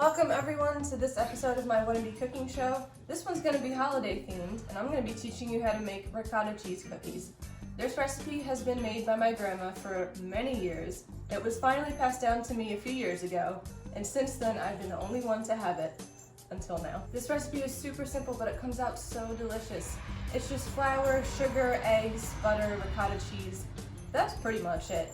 Welcome everyone to this episode of my Wannabe Cooking Show. This one's going to be holiday themed, and I'm going to be teaching you how to make ricotta cheese cookies. This recipe has been made by my grandma for many years. It was finally passed down to me a few years ago, and since then I've been the only one to have it until now. This recipe is super simple, but it comes out so delicious. It's just flour, sugar, eggs, butter, ricotta cheese. That's pretty much it.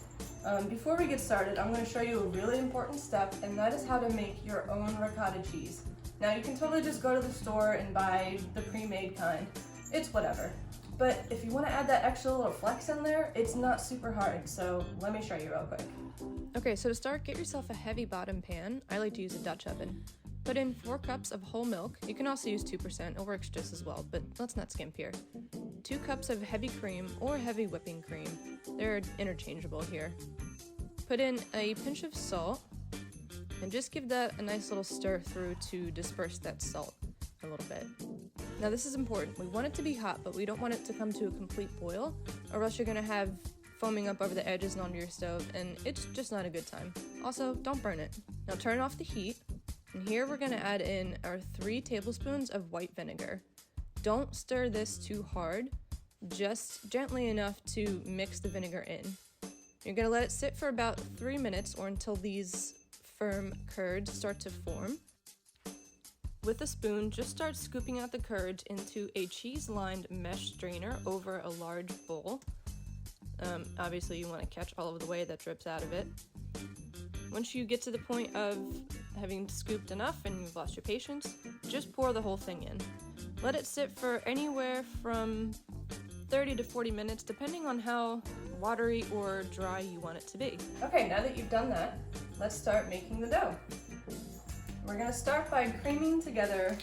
Before we get started, I'm going to show you a really important step, and that is how to make your own ricotta cheese. Now you can totally just go to the store and buy the pre-made kind. It's whatever. But if you want to add that extra little flex in there, it's not super hard, so let me show you real quick. Okay, so to start, get yourself a heavy bottom pan. I like to use a Dutch oven. Put in 4 cups of whole milk. You can also use 2%, it works just as well, but let's not skimp here. 2 cups of heavy cream or heavy whipping cream. They're interchangeable here. Put in a pinch of salt, and just give that a nice little stir through to disperse that salt a little bit. Now this is important. We want it to be hot, but we don't want it to come to a complete boil, or else you're gonna have foaming up over the edges and onto your stove, and it's just not a good time. Also, don't burn it. Now turn off the heat, and here we're gonna add in our 3 tablespoons of white vinegar. Don't stir this too hard, just gently enough to mix the vinegar in. You're gonna let it sit for about 3 minutes or until these firm curds start to form. With a spoon, just start scooping out the curds into a cheese-lined mesh strainer over a large bowl. Obviously you want to catch all of the whey that drips out of it. Once you get to the point of having scooped enough and you've lost your patience, just pour the whole thing in. Let it sit for anywhere from 30 to 40 minutes, depending on how watery or dry you want it to be. Okay, now that you've done that, let's start making the dough. We're gonna start by creaming together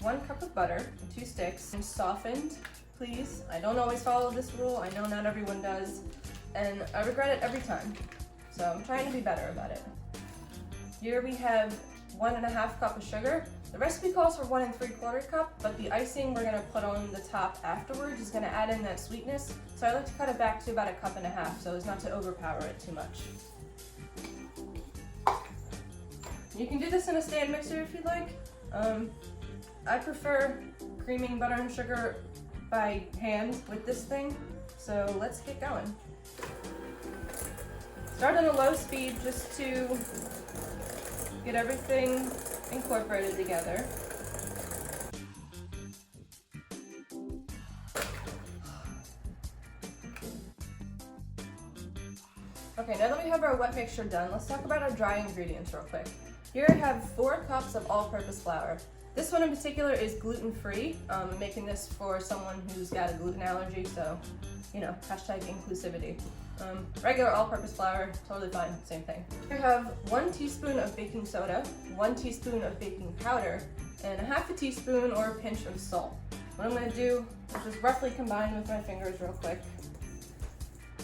1 cup of butter and 2 sticks, and softened, please. I don't always follow this rule, I know not everyone does, and I regret it every time, so I'm trying to be better about it. Here we have 1.5 cup of sugar. The recipe calls for 1 3/4 cup, but the icing we're gonna put on the top afterwards is gonna add in that sweetness, so I like to cut it back to about 1.5 cups so as not to overpower it too much. You can do this in a stand mixer if you'd like. I prefer creaming butter and sugar by hand with this thing, so let's get going. Start on a low speed just to get everything incorporated together. Okay, now that we have our wet mixture done, let's talk about our dry ingredients real quick. Here I have 4 cups of all-purpose flour. This one in particular is gluten-free. I'm making this for someone who's got a gluten allergy, so, you know, hashtag inclusivity. Regular all-purpose flour, totally fine, same thing. I have 1 teaspoon of baking soda, 1 teaspoon of baking powder, and 1/2 teaspoon or a pinch of salt. What I'm gonna do is just roughly combine with my fingers real quick.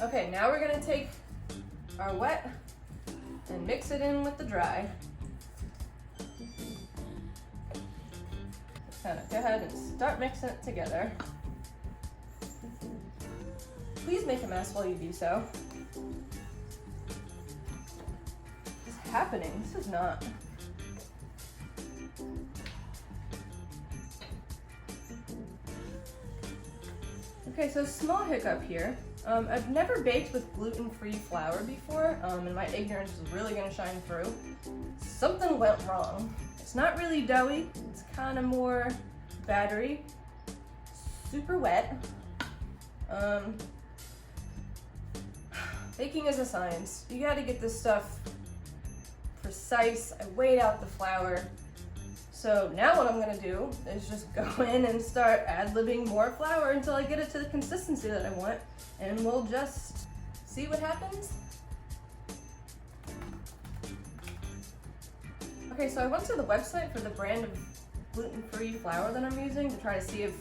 Okay, now we're gonna take our wet and mix it in with the dry. Kind of go ahead and start mixing it together. Please make a mess while you do so. What's happening? This is not. Okay, so small hiccup here. I've never baked with gluten-free flour before, and my ignorance is really gonna shine through. Something went wrong. It's not really doughy, it's kind of more battery, super wet. Baking is a science. You gotta get this stuff precise. I weighed out the flour. So now what I'm gonna do is just go in and start ad-libbing more flour until I get it to the consistency that I want, and we'll just see what happens. Okay, so I went to the website for the brand of gluten-free flour that I'm using to try to see if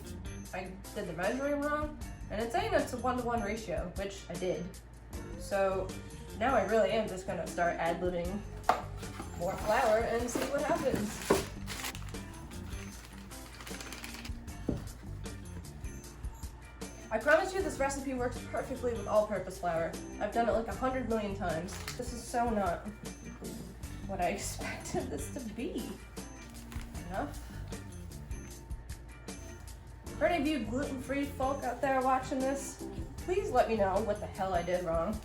I did the measuring wrong, and it's saying it's a 1-to-1 ratio, which I did. So now I really am just gonna start ad-libbing more flour and see what happens. I promise you this recipe works perfectly with all-purpose flour. I've done it like 100 million times. This is so not what I expected this to be. Enough. For any of you gluten-free folk out there watching this, please let me know what the hell I did wrong.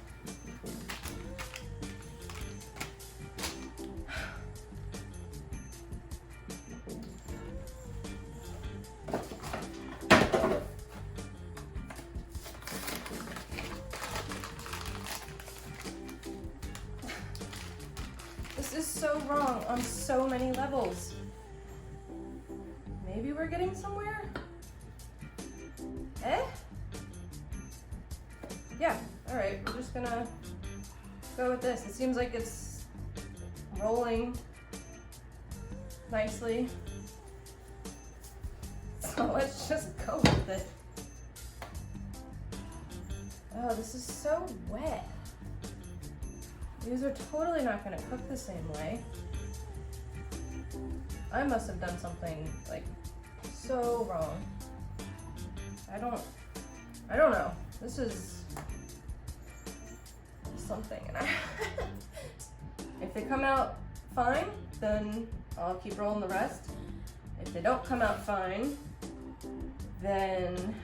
This is so wrong on so many levels. Maybe we're getting somewhere? Yeah, alright, we're just gonna go with this. It seems like it's rolling nicely. So let's just go with it. Oh, this is so wet. These are totally not gonna cook the same way. I must have done something like so wrong. I don't know. This is something, and if they come out fine, then I'll keep rolling the rest. If they don't come out fine, then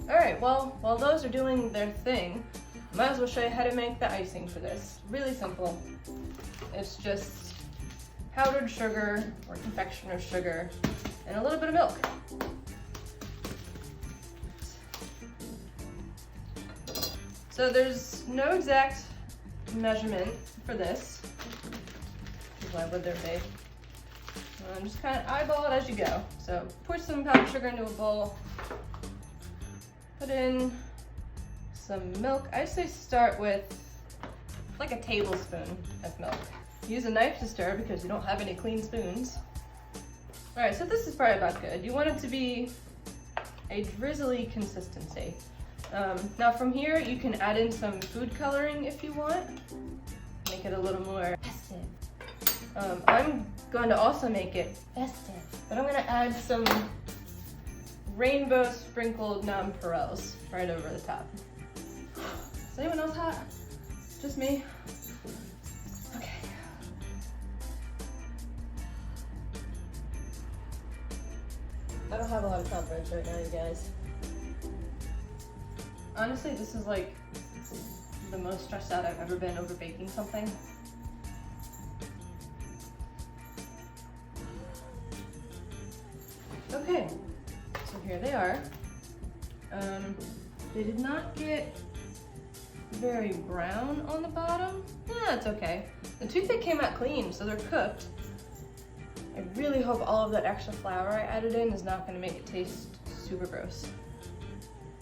alright, well, while those are doing their thing, I might as well show you how to make the icing for this. Really simple. It's just powdered sugar or confectioner's sugar and a little bit of milk. So there's no exact measurement for this. Why would there be? Just kind of eyeball it as you go. So pour some powdered sugar into a bowl. Put in some milk. I say start with like a tablespoon of milk. Use a knife to stir because you don't have any clean spoons. Alright, so this is probably about good. You want it to be a drizzly consistency. Now from here, you can add in some food coloring if you want. Make it a little more festive. I'm going to also make it festive, but I'm going to add some rainbow sprinkled nonpareils right over the top. Is anyone else hot? Just me? Okay. I don't have a lot of confidence right now, you guys. Honestly, this is like the most stressed out I've ever been over baking something. Okay, so here they are. They did not get very brown on the bottom. That's okay. The toothpick came out clean, so they're cooked. I really hope all of that extra flour I added in is not going to make it taste super gross.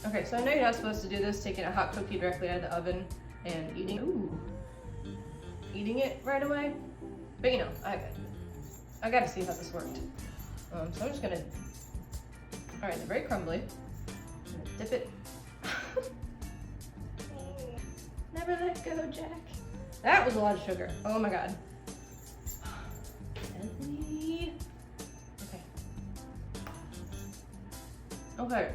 Okay, so I know you're not supposed to do this, taking a hot cookie directly out of the oven and eating it right away. But you know, I gotta see how this worked. So I'm just gonna, all right, they're very crumbly. I'm gonna dip it. Never let go, Jack. That was a lot of sugar. Oh my God. Gently. Okay. Okay.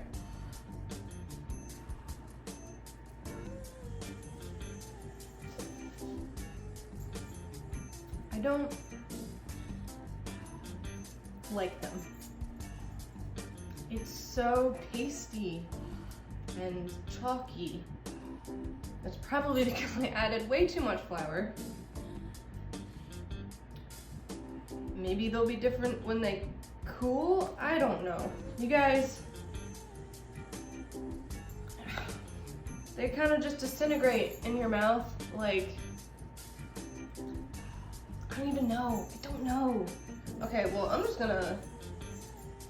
I don't like them. It's so pasty and chalky. That's probably because I added way too much flour. Maybe they'll be different when they cool? I don't know. You guys, they kind of just disintegrate in your mouth like, I don't even know. I don't know. Okay, well, I'm just gonna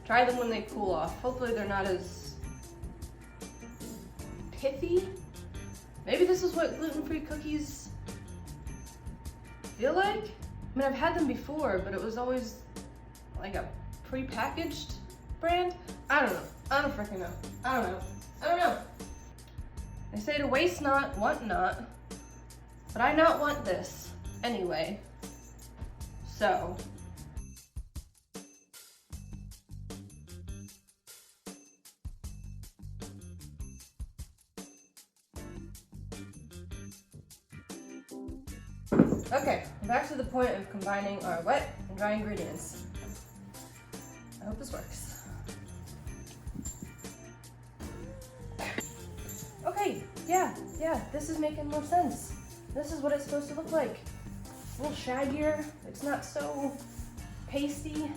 try them when they cool off. Hopefully they're not as pithy. Maybe this is what gluten-free cookies feel like? I mean, I've had them before, but it was always like a pre-packaged brand. I don't know. I don't freaking know. I don't know. I don't know. They say to waste not, want not, but I not want this anyway. So, Okay, back to the point of combining our wet and dry ingredients. I hope this works. Okay, yeah, this is making more sense. This is what it's supposed to look like. A little shaggier, it's not so pasty.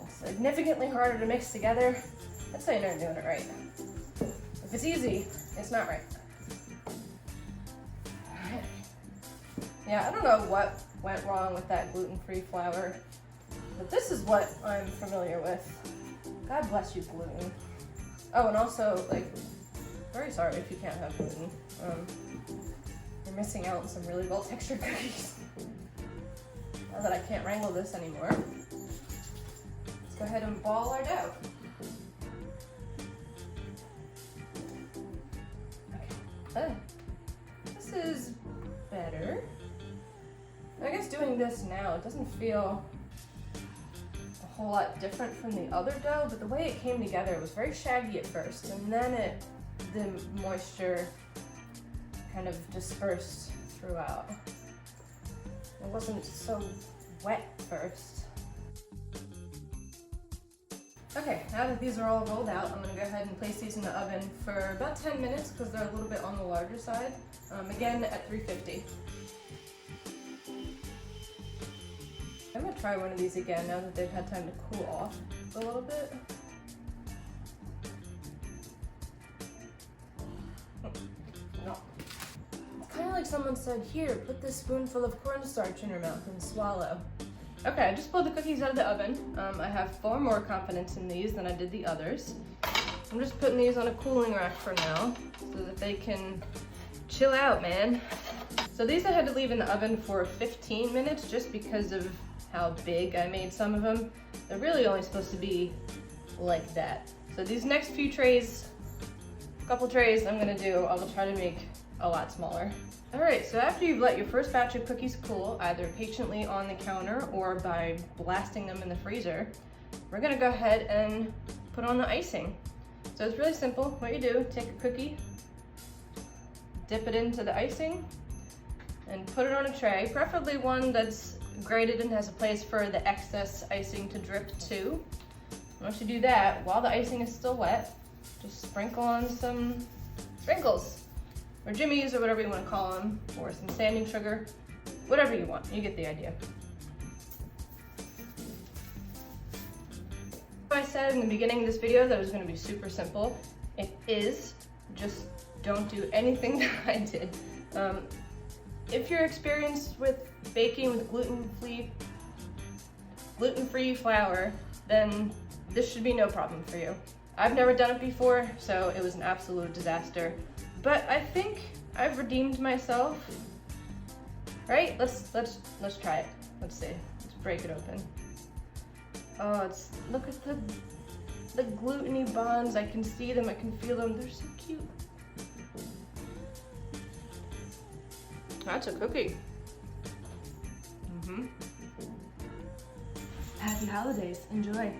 It's significantly harder to mix together. That's how you know you're doing it right. If it's easy, it's not right. Alright. Yeah, I don't know what went wrong with that gluten-free flour, but this is what I'm familiar with. God bless you, gluten. Oh, and also, like, very sorry if you can't have gluten. You're missing out on some really well-textured cookies. Now that I can't wrangle this anymore, let's go ahead and ball our dough. Okay. This is better. I guess doing this now, it doesn't feel a whole lot different from the other dough, but the way it came together, it was very shaggy at first, and then the moisture kind of dispersed throughout. It wasn't so wet first. Okay, now that these are all rolled out, I'm going to go ahead and place these in the oven for about 10 minutes because they're a little bit on the larger side. Again, at 350. I'm going to try one of these again now that they've had time to cool off a little bit. No. It's kind of like someone said, here, put this spoonful of cornstarch in your mouth and swallow. Okay, I just pulled the cookies out of the oven. I have far more confidence in these than I did the others. I'm just putting these on a cooling rack for now so that they can chill out, man. So these I had to leave in the oven for 15 minutes just because of how big I made some of them. They're really only supposed to be like that. So these next few trays, couple trays I'm gonna do, I will try to make a lot smaller. All right, so after you've let your first batch of cookies cool, either patiently on the counter or by blasting them in the freezer, we're gonna go ahead and put on the icing. So it's really simple. What you do, take a cookie, dip it into the icing, and put it on a tray, preferably one that's grated and has a place for the excess icing to drip to. Once you do that, while the icing is still wet, just sprinkle on some sprinkles, or jimmies, or whatever you want to call them, or some sanding sugar, whatever you want. You get the idea. I said in the beginning of this video that it was going to be super simple. It is. Just don't do anything that I did. If you're experienced with baking with gluten-free flour, then this should be no problem for you. I've never done it before, so it was an absolute disaster. But I think I've redeemed myself. Right? Let's try it. Let's see. Let's break it open. Oh, look at the gluten-y bonds. I can see them, I can feel them. They're so cute. That's a cookie. Happy holidays. Enjoy.